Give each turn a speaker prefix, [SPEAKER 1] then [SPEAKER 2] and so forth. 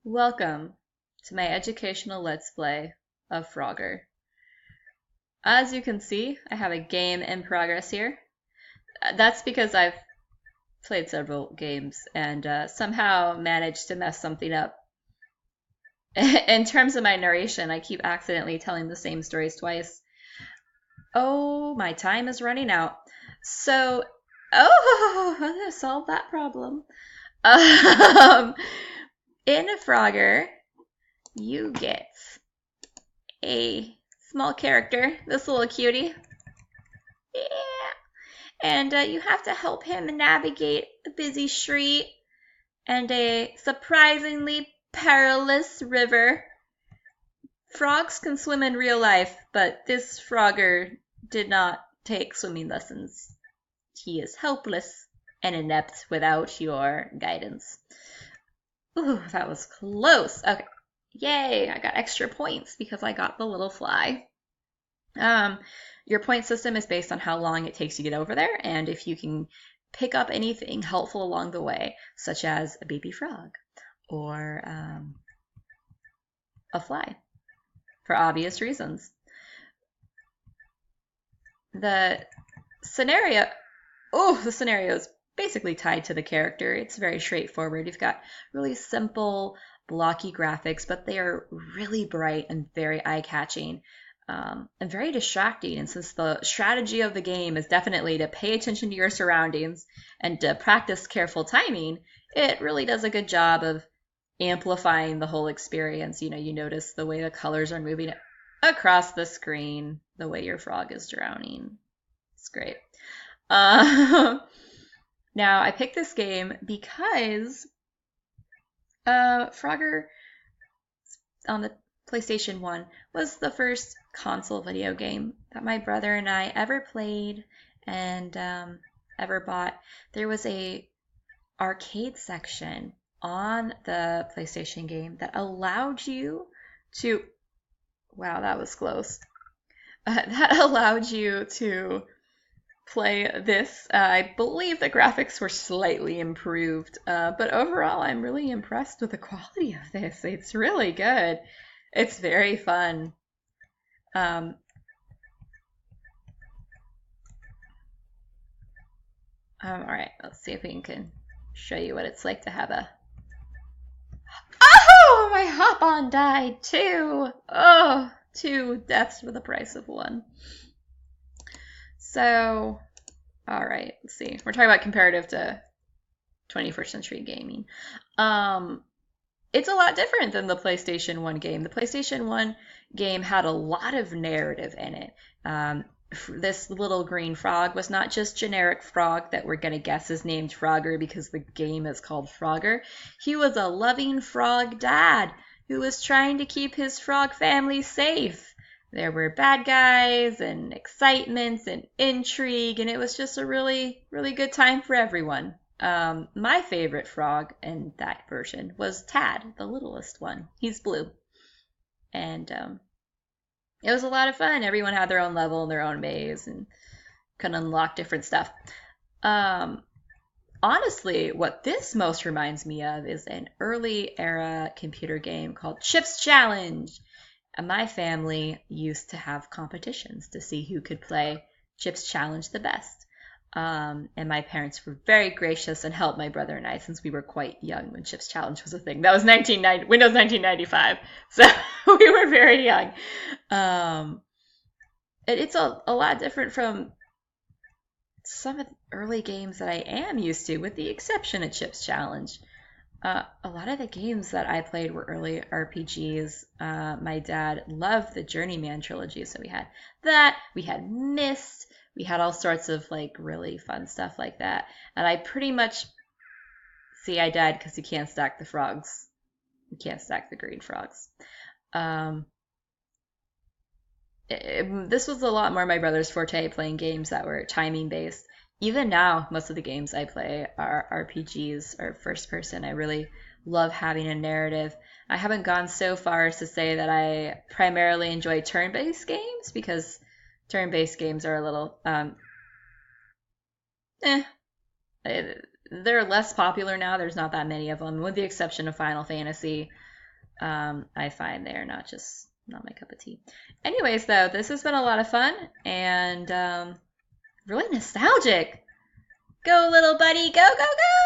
[SPEAKER 1] Welcome to my educational Let's Play of Frogger. As you can see, I have a game in progress here. That's because I've played several games and somehow managed to mess something up. In terms of my narration, I keep accidentally telling the same stories twice. Oh, my time is running out. So, I'm gonna solve that problem. In Frogger, you get a small character, this little cutie. Yeah. And you have to help him navigate a busy street and a surprisingly perilous river. Frogs can swim in real life, but this Frogger did not take swimming lessons. He is helpless and inept without your guidance. Ooh, that was close. Okay. Yay, I got extra points because I got the little fly. Your point system is based on how long it takes to get over there, and if you can pick up anything helpful along the way, such as a baby frog or a fly, for obvious reasons. The scenario is basically tied to the character. It's very straightforward. You've got really simple, blocky graphics, but they are really bright and very eye-catching. And very distracting. And since the strategy of the game is definitely to pay attention to your surroundings and to practice careful timing, it really does a good job of amplifying the whole experience. You know, you notice the way the colors are moving across the screen, the way your frog is drowning. It's great. Now, I picked this game because Frogger on the PlayStation 1 was the first console video game that my brother and I ever played and ever bought. There was a arcade section on the PlayStation game that allowed you to, wow, that was close. That allowed you to play this. I believe the graphics were slightly improved, but overall I'm really impressed with the quality of this. It's really good. It's very fun. All right, let's see if we can show you what it's like to have a... Oh, my hop-on died too. Oh, 2 deaths for the price of 1. So, all right, let's see. We're talking about comparative to 21st century gaming. It's a lot different than the PlayStation 1 game. The PlayStation 1 game had a lot of narrative in it. This little green frog was not just generic frog that we're going to guess is named Frogger because the game is called Frogger. He was a loving frog dad who was trying to keep his frog family safe. There were bad guys and excitements and intrigue, and it was just a really, really good time for everyone. My favorite frog in that version was Tad, the littlest one. He's blue. And it was a lot of fun. Everyone had their own level and their own maze and could unlock different stuff. Honestly, what this most reminds me of is an early era computer game called Chips Challenge. And my family used to have competitions to see who could play Chips Challenge the best. And my parents were very gracious and helped my brother and I since we were quite young when Chips Challenge was a thing. That was Windows 1995, so we were very young. It's a lot different from some of the early games that I am used to, with the exception of Chips Challenge. A lot of the games that I played were early RPGs. My dad loved the Journeyman trilogy, so we had that. We had Myst. We had all sorts of like really fun stuff like that. And I pretty much... See, I died because you can't stack the frogs. You can't stack the green frogs. This was a lot more my brother's forte, playing games that were timing based. Even now, most of the games I play are RPGs or first person. I really love having a narrative. I haven't gone so far as to say that I primarily enjoy turn-based games because turn-based games are a little, they're less popular now. There's not that many of them, with the exception of Final Fantasy. I find they're not my cup of tea. Anyways, though, this has been a lot of fun and really nostalgic. Go, little buddy, go, go, go!